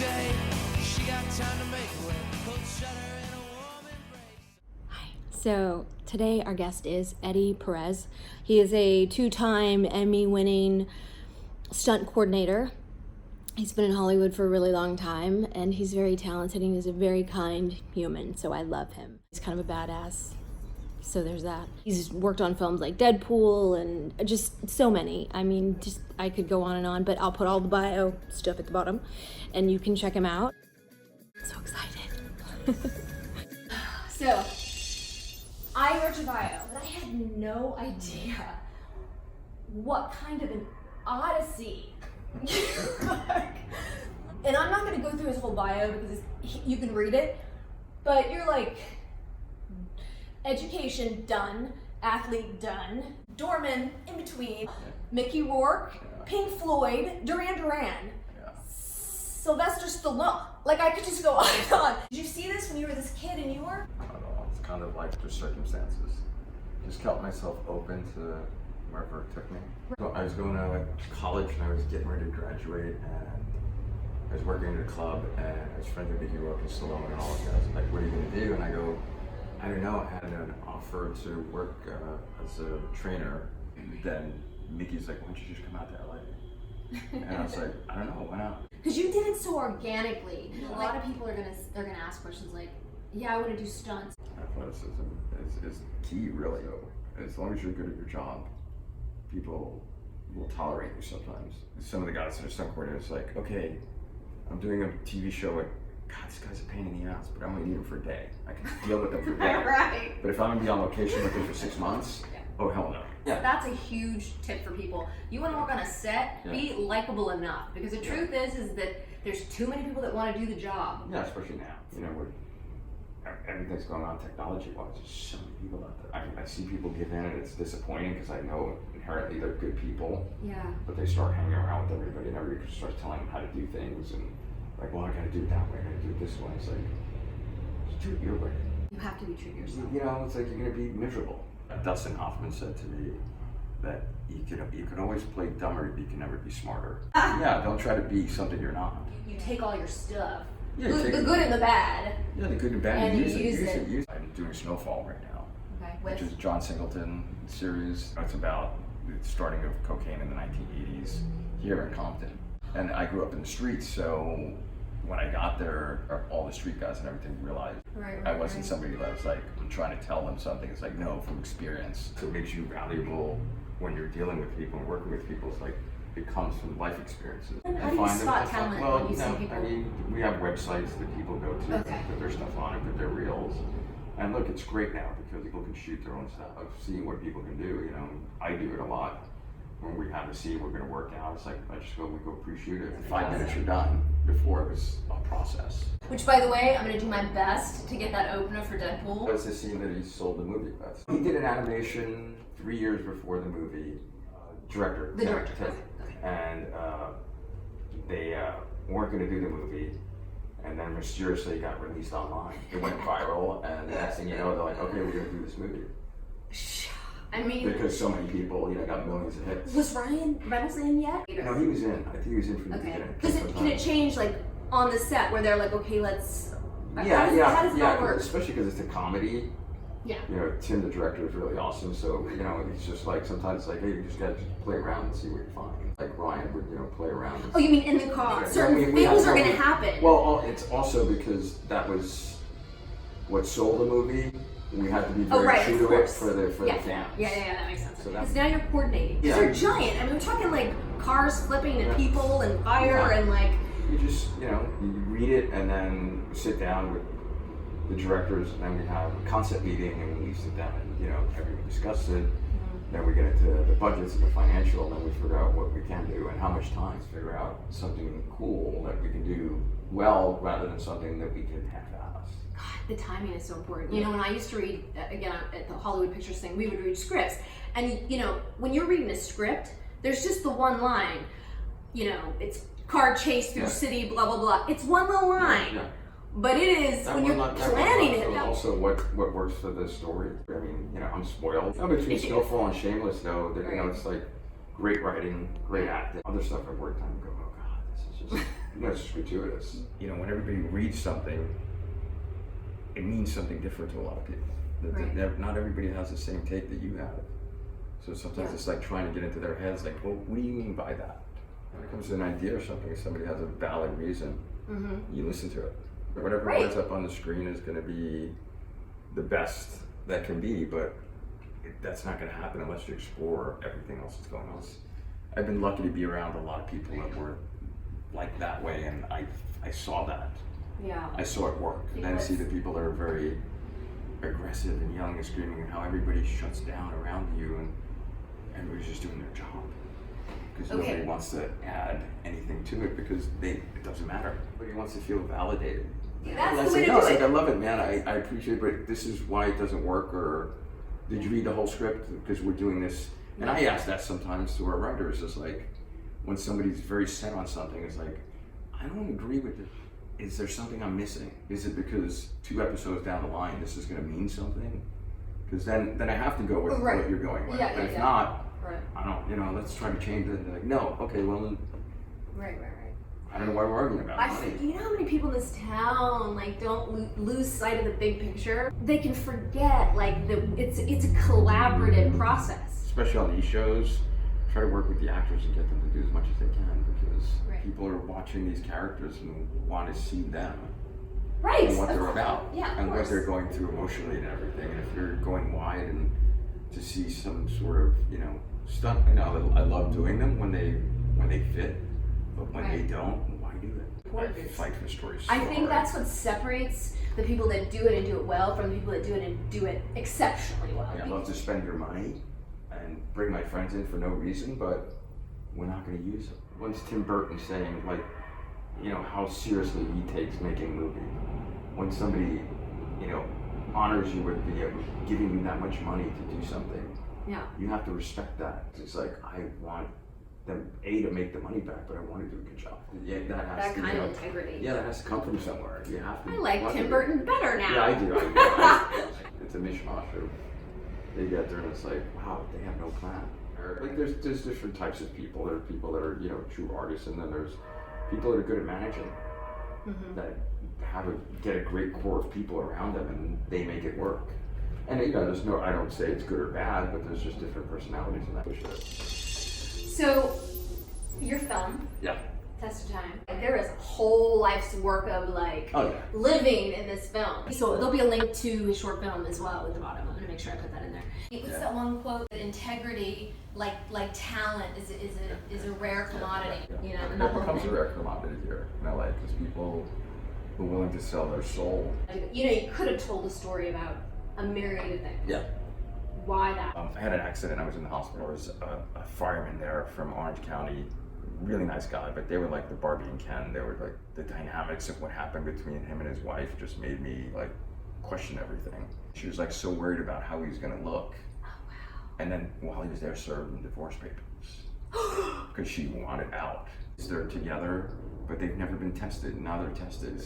day. She got time to make way. Cold shutter in a warm embrace. Hi. So today our guest is Eddie Perez. He is a two-time Emmy-winning stunt coordinator. He's been in Hollywood for a really long time, and he's very talented, and he's a very kind human, so I love him. He's kind of a badass, so there's that. He's worked on films like Deadpool and just so many. I mean, just I could go on and on, but I'll put all the bio stuff at the bottom, and you can check him out. I'm so excited. So, I wrote your bio, but I had no idea what kind of an odyssey. And I'm not going to go through his whole bio because you can read it, but you're like education done, athlete done, doorman in between, Mickey Rourke, Pink Floyd, Duran Duran, Sylvester Stallone. Like I could just go on and on. Did you see this when you were this kid and you were? Not at all. It's kind of like just circumstances. Just kept myself open to wherever it took me. So I was going to college and I was getting ready to graduate, and I was working at a club, and I was friends with Mickey Rourke and Stallone and all those guys. Like, what are you going to do? And I go, I don't know. I had an offer to work as a trainer. Then Mickey's like, why don't you just come out to LA? And I was like, I don't know, why not? Because you did it so organically. A lot of people are gonna ask questions like, yeah, I want to do stunts. Athleticism is key, really. As long as you're good at your job, people will tolerate you sometimes. Some of the guys that are stunt coordinators, like, okay, I'm doing a TV show, like, God, this guy's a pain in the ass, but I only need him for a day. I can deal with him for a day. Right. But if I'm gonna be on location with him for 6 months, oh hell no. Yeah. That's a huge tip for people. You want to work on a set, be likable enough. Because the truth is that there's too many people that want to do the job. Yeah, especially now. You know, everything's going on technology-wise. There's so many people out there. I see people give in, and it's disappointing because I know inherently they're good people. Yeah. But they start hanging around with everybody, and everybody starts telling them how to do things, and like, well, I gotta do it that way, I gotta do it this way. It's like, just do it your way. You have to be true to yourself. You know, it's like you're gonna be miserable. Dustin Hoffman said to me that you can always play dumber, but you can never be smarter. Yeah, don't try to be something you're not. You take all your stuff, Yeah, the good and the bad. Yeah, the good and bad, and use you use it. I'm doing Snowfall right now, Okay. which is John Singleton series. It's about the starting of cocaine in the 1980s here in Compton. And I grew up in the streets, so when I got there, all the street guys and everything realized I wasn't somebody that was like, I'm trying to tell them something. It's like, no, from experience. So it makes you valuable when you're dealing with people and working with people. It's like, it comes from life experiences. And how do you spot talent when you see people? I mean, we have websites that people go to, put their stuff on it, put their reels. And look, it's great now because people can shoot their own stuff. I've seen what people can do, you know. I do it a lot. When we have a scene we're gonna work out, it's like, we go pre-shoot it. In 5 minutes you're done. Before it was a process. Which, by the way, I'm gonna do my best to get that opener for Deadpool. That was the scene that he sold the movie with. He did an animation 3 years before the movie. Director. The director. And they weren't gonna do the movie. And then mysteriously it got released online. It went viral, and the next thing you know, they're like, okay, we're gonna do this movie. I mean, because so many people, got millions of hits. Was Ryan Reynolds in yet? No, he was in. I think he was in from the beginning. Can it change like on the set where they're like, okay, let's. How does it all work? Especially because it's a comedy. Yeah. You know, Tim, the director, is really awesome. So he's just like, sometimes it's like, hey, you just gotta play around and see what you find. Like Ryan would, play around. Oh, you mean in the car? Certain things are gonna happen. Well, it's also because that was what sold the movie. We had to be very true to it for the fans. Yeah, that makes sense. So because now you're coordinating. Because they're giant. I mean, we're talking like cars flipping and people and fire and like. You just, you read it and then sit down with the directors, and then we have a concept meeting, and we sit down and, everyone discusses it. Then we get into the budgets and the financial, and then we figure out what we can do and how much time to figure out something cool that we can do well rather than something that we can half-ass. God, the timing is so important. When I used to read, again, at the Hollywood Pictures thing, we would read scripts. And, when you're reading a script, there's just the one line, it's car chase through city, blah, blah, blah. It's one little line. Yeah. But it is, when you're planning it. Also, what works for the story. I mean, I'm spoiled. Between Snowfall and Shameless, though, it's like great writing, great acting. Other stuff I've worked on, go, oh God, this is just That's gratuitous. You know, when everybody reads something, it means something different to a lot of people. Not everybody has the same take that you have. So sometimes it's like trying to get into their heads, like, well, what do you mean by that? When it comes to an idea or something, if somebody has a valid reason, you listen to it. Whatever ends up on the screen is going to be the best that can be, but that's not going to happen unless you explore everything else that's going on. I've been lucky to be around a lot of people that were like that way, and I saw that. Yeah. I saw it work. And then I see the people that are very aggressive and yelling and screaming, and how everybody shuts down around you, and everybody's just doing their job. Because nobody wants to add anything to it, because it doesn't matter. Everybody wants to feel validated. That's the way to do it. I love it, man. I appreciate it, but this is why it doesn't work, or did you read the whole script? Because we're doing this. And I ask that sometimes to our writers. It's like, when somebody's very set on something, it's like, I don't agree with it. Is there something I'm missing? Is it because 2 episodes down the line, this is going to mean something? Because then I have to go with what you're going with. But if not, I don't, let's try to change it. And they're like, no, okay, well then. Right. I don't know why we're arguing about it. You know how many people in this town don't lose sight of the big picture? They can forget it's a collaborative process. Especially on these shows, try to work with the actors and get them to do as much as they can, because people are watching these characters and want to see them. Right. And what they're about. Yeah, and what they're going through emotionally and everything. And if you're going wide and to see some sort of, stunt, I love doing them when they fit. But when they don't, why do it? I fight for stories. I think that's what separates the people that do it and do it well from the people that do it and do it exceptionally well. Yeah, I love to spend your money and bring my friends in for no reason, but we're not going to use it. Once Tim Burton saying, how seriously he takes making a movie. When somebody, honors you with giving you that much money to do something, you have to respect that. It's like, I want them to make the money back, but I want to do a good job. Yeah, that kind of integrity. Yeah, that has to come from somewhere. You have to. I like Tim Burton better now. Yeah, I do. It's a mishmash of, they get there and it's like, wow, they have no plan. There's different types of people. There are people that are true artists, and then there's people that are good at managing, that get a great core of people around them, and they make it work. And there's no, I don't say it's good or bad, but there's just different personalities in that. So, your film, Test of Time, there is a whole life's work of living in this film. So there'll be a link to his short film as well at the bottom. I'm gonna make sure I put that in there. What's that one quote? That integrity, like talent, is a rare commodity. It becomes a rare commodity here in LA, because people are willing to sell their soul. You could have told a story about a myriad of things. Yeah. Why that? I had an accident. I was in the hospital. There was a fireman there from Orange County, really nice guy, but they were like the Barbie and Ken. They were like, the dynamics of what happened between him and his wife just made me question everything. She was so worried about how he was gonna look. Oh wow. And then while he was there, served him divorce papers because she wanted out. They're together, but they've never been tested. Now they're tested.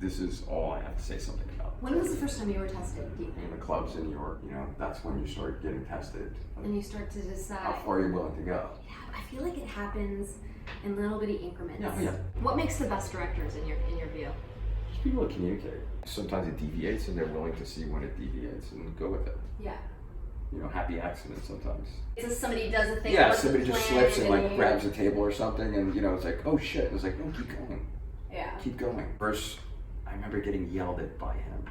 This is all I have to say something about. When was the first time you were tested, do you think? In the clubs in New York, that's when you start getting tested. And you start to decide. How far you're willing to go. Yeah, I feel like it happens in little bitty increments. Yeah. What makes the best directors in your view? Just people that communicate. Sometimes it deviates, and they're willing to see when it deviates and go with it. Yeah. Happy accidents sometimes. It's just somebody does a thing. Yeah, somebody just slips and grabs a table or something, and it's like, oh shit. And it's like, no, keep going. Yeah. Keep going. First, I remember getting yelled at by him.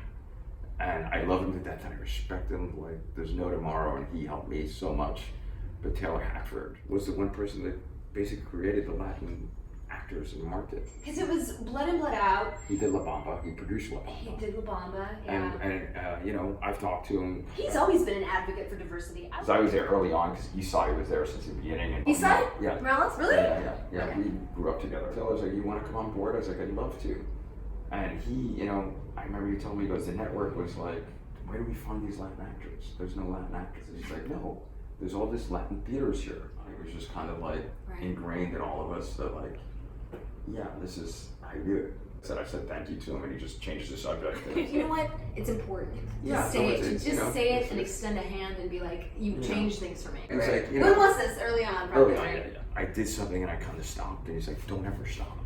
And I love him to death, and I respect him there's no tomorrow, and he helped me so much. But Taylor Hackford was the one person that basically created the Latin actors in the market. Because it was Blood In, Blood Out. He did La Bamba. He produced La Bamba. He did La Bamba, yeah. And I've talked to him. He's always been an advocate for diversity. Because I was there early on, because Esai was there since the beginning. And Esai? Yeah. Morales? Really? Yeah. Okay. We grew up together. Taylor's like, you want to come on board? I was like, I'd love to. And he, I remember he told me, he goes, the network was like, where do we find these Latin actors? There's no Latin actors. He's like, no, there's all this Latin theaters here. It was just kind of ingrained in all of us that this is how you do it. I said thank you to him, and he just changed the subject. You know what? It's important. Yeah, say it and extend a hand and be like, you changed things for me. And it's like, when was this? Early on, probably. Early on, yeah. I did something and I kind of stopped, and he's like, don't ever stop.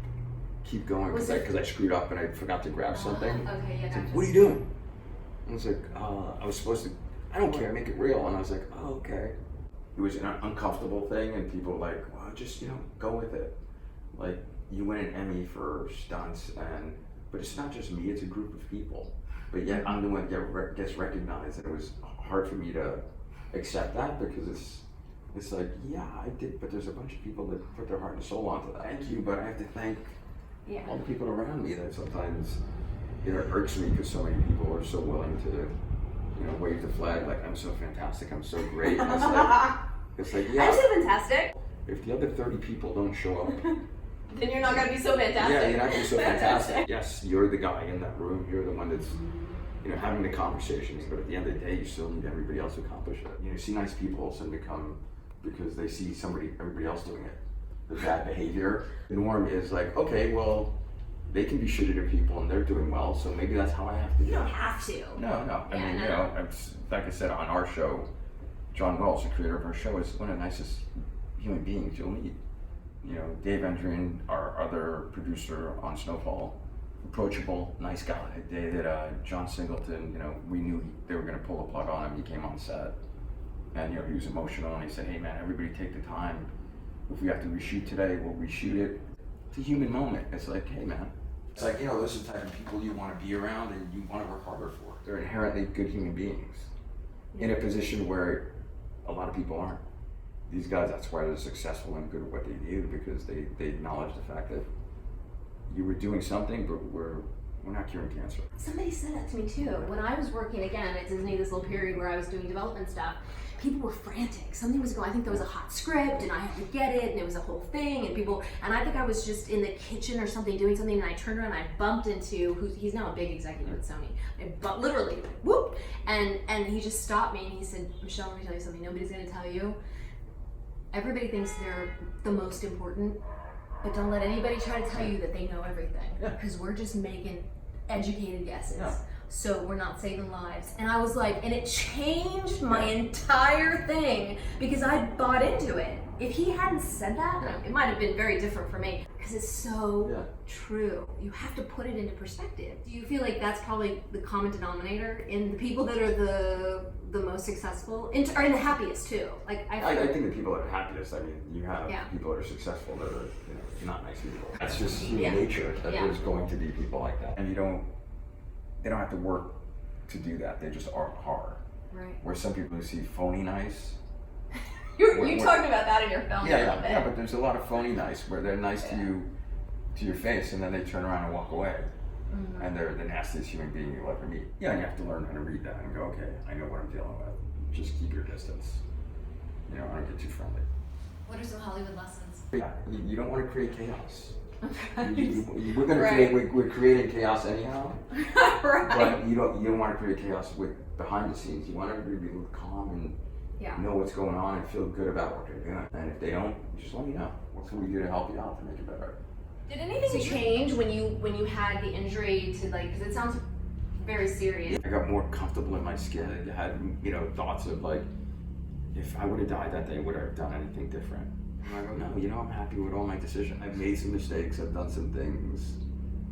keep going Was because I screwed up and I forgot to grab something. Okay, yeah, It's gotcha. like, what are you doing? I was like, I was supposed to, I don't care, make it real. And I was like, oh, okay. It was an uncomfortable thing, and people were like, well, just, go with it. Like, you win an Emmy for stunts, but it's not just me, it's a group of people. But yet I'm the one that gets recognized, and it was hard for me to accept that because it's like, yeah, I did, but there's a bunch of people that put their heart and soul onto that. Thank you, but I have to thank all the people around me that sometimes, it irks me because so many people are so willing to, wave the flag like, I'm so fantastic, I'm so great. And it's like, yeah. I'm so fantastic. If the other 30 people don't show up, Then you're not gonna be so fantastic. yeah, you're not gonna be so fantastic. Yes, you're the guy in that room, you're the one that's, having the conversations, but at the end of the day, you still need everybody else to accomplish it. You see nice people all of a sudden become, because they see everybody else doing it. The bad behavior. The norm is like, okay, well, they can be shitty to people and they're doing well, so maybe that's how I have to do it. You don't have to. No. I mean, like I said, on our show, John Wells, the creator of our show, is one of the nicest human beings you'll meet. Dave Endrian, our other producer on Snowfall, approachable, nice guy. John Singleton, we knew they were going to pull the plug on him. He came on set, and he was emotional, and he said, hey man, everybody take the time. If we have to reshoot today, we'll reshoot it. It's a human moment. It's like, hey man. It's like, those are the type of people you want to be around and you want to work harder for. They're inherently good human beings in a position where a lot of people aren't. These guys, that's why they're successful and good at what they do, because they acknowledge the fact that you were doing something, but we're not curing cancer. Somebody said that to me too. When I was working again at Disney, this little period where I was doing development stuff, people were frantic. Something was going, I think there was a hot script and I had to get it and it was a whole thing and I think I was just in the kitchen or something doing something and I turned around and I bumped into, he's now a big executive at Sony, but literally, whoop, and he just stopped me and he said, Michelle, let me tell you something, nobody's gonna tell you. Everybody thinks they're the most important, but don't let anybody try to tell you that they know everything, because we're just making educated guesses. Yeah. So we're not saving lives. And I was like, and it changed my entire thing because I bought into it. If he hadn't said that, it might have been very different for me, because it's so true. You have to put it into perspective. Do you feel like that's probably the common denominator in the people that are the most successful, are in the happiest too? Like I think the people that are happiest, I mean, you have people that are successful that are not nice people. That's just human nature, that there's going to be people like that. And they don't have to work to do that, they just are. Right. Where some people who see phony nice. You talked about that in your film a little bit. Yeah, but there's a lot of phony nice where they're nice to you, to your face, and then they turn around and walk away. Mm-hmm. And they're the nastiest human being you'll ever meet. Yeah, and you have to learn how to read that and go, okay, I know what I'm dealing with. Just keep your distance. I don't get too friendly. What are some Hollywood lessons? Yeah, you don't want to create chaos. Okay. We're gonna we're creating chaos anyhow. Right. But you don't want to create chaos with behind the scenes. You want everybody to be calm and know what's going on and feel good about what they're doing. And if they don't, just let me know. What can we do to help you out to make it better? Did anything change when you had the injury to because it sounds very serious. I got more comfortable in my skin. I had thoughts of like, if I would have died that day, would I have done anything different? And I go, no, I'm happy with all my decisions. I've made some mistakes, I've done some things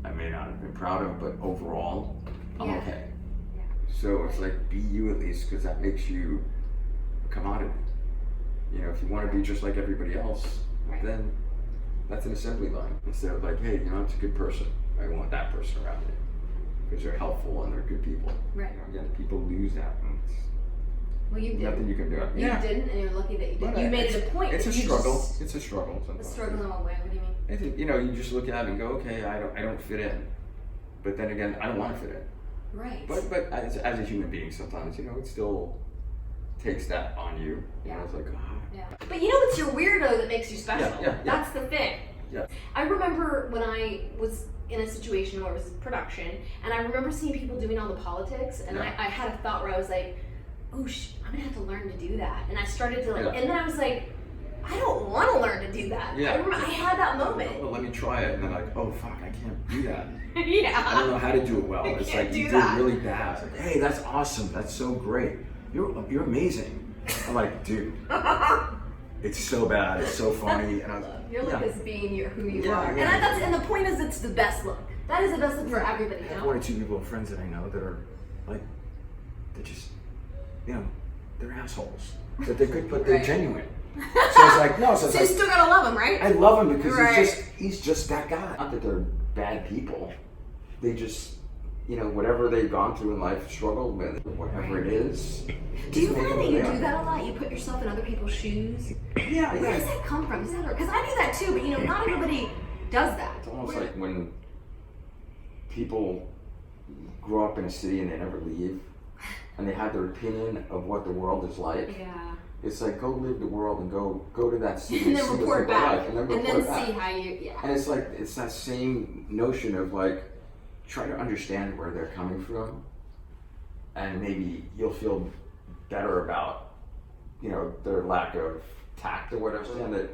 I may not have been proud of, but overall, I'm okay. Yeah. So it's like, be you at least, because that makes you a commodity. If you want to be just like everybody else, then that's an assembly line. Instead of like, hey, it's a good person. I want that person around me. Because they're helpful and they're good people. Right. Again, people lose that. Well, you did. Nothing you can do. You didn't, and you're lucky that you did. But you made it a point. It's a struggle. It's a struggle sometimes. A struggle in what way? What do you mean? You just look at it and go, okay, I don't fit in. But then again, I don't want to fit in. Right. But as a human being, sometimes it still takes that on you. Yeah. It's like, Yeah. But it's your weirdo that makes you special. Yeah. That's the thing. Yeah. I remember when I was in a situation where it was production, and I remember seeing people doing all the politics, and I had a thought where I was like, oh, I'm gonna have to learn to do that. And I started to and then I was like, I don't want to learn to do that. Yeah. I remember I had that moment. Well, let me try it, and then like, oh fuck, I can't do that. Yeah. I don't know how to do it well. It's like you do it really bad. It's like, hey, that's awesome. That's so great. You're amazing. I'm like, dude, It's so bad. It's so funny. And I was Your look is being who you Yeah, are. yeah. And the point is, it's the best look. That is the best look for everybody. I You have know? one or two people, friends that I know that are like, they're just, they're assholes. That they could, but they're Right. genuine. So it's like, no, so it's So you like, still gotta love him, right? I love him because Right. he's just that guy. Not that they're bad people. They just, whatever they've gone through in life, struggled with, whatever it is. Do you just make find them that who you they do are. that a lot? You put yourself in other people's shoes? Yeah, Where does yeah. that come from? Because I do that too, but not everybody does that. It's almost like when people grow up in a city and they never leave, and they have their opinion of what the world is like. Yeah. It's like, go live the world and go to that city And then see what report people are back. like, and then And report then back. see how you, yeah. And it's like, it's that same notion of like, try to understand where they're coming from, and maybe you'll feel better about, their lack of tact or whatever, and that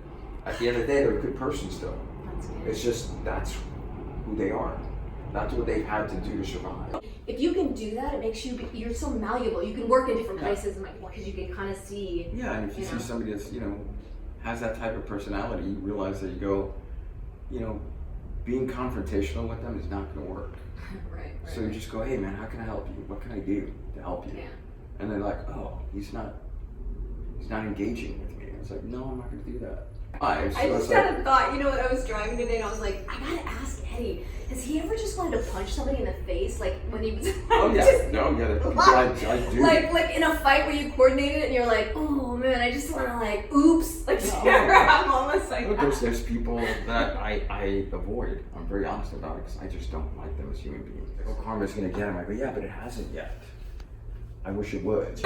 at the end of the day, they're a good person still. That's good. It's just, that's who they are. That's what they've had to do to survive. If you can do that, it makes you're so malleable. You can work in different Yeah. places because you can kind of see. Yeah, and if you see somebody that's, has that type of personality, you realize that you go, being confrontational with them is not going to work. Right. So you just go, hey man, how can I help you? What can I do to help you? Yeah. And they're like, oh, he's not engaging with me. It's like, no, I'm not going to do that. I just had a thought, when I was driving today, and I was like, I gotta ask Eddie, has he ever just wanted to punch somebody in the face, like when he was? Oh yeah, no, yeah, I do. Like in a fight where you coordinated and you're like, oh man, I just want to oops, like No. I'm almost like Look, that. there's people that I avoid. I'm very honest about it because I just don't like them as human beings. Oh, karma's gonna get him. I go, yeah, but it hasn't yet. I wish it would.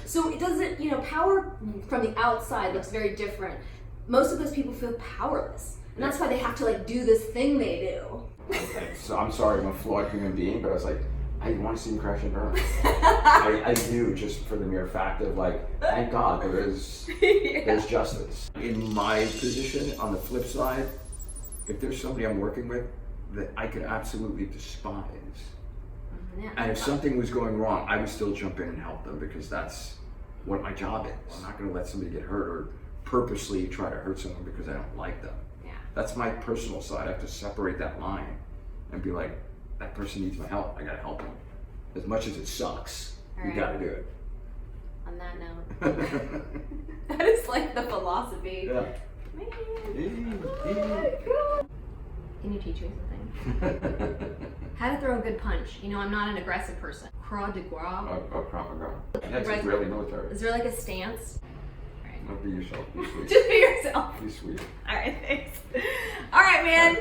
So it doesn't, power from the outside looks very different. Most of those people feel powerless, and that's why they have to do this thing they do. So I'm sorry, I'm a flawed human being, but I was like, I want to see him crash and burn. I do, just for the mere fact of thank God there's justice. In my position, on the flip side, if there's somebody I'm working with that I could absolutely despise, Yeah. and if something was going wrong, I would still jump in and help them because that's what my job is. I'm not going to let somebody get hurt or purposely try to hurt someone because I don't like them. Yeah. That's my personal side. I have to separate that line and be like, that person needs my help. I gotta help them. As much as it sucks, you Alright. gotta do it. On that note, that is like the philosophy. Yeah. Man. Oh my God. Can you teach me something? How to throw a good punch. I'm not an aggressive person. Croix de gras. A proper girl. That's Right. really military. Is there a stance? Don't be yourself. Be sweet. Just be yourself. Be sweet. All right, thanks. All right, man.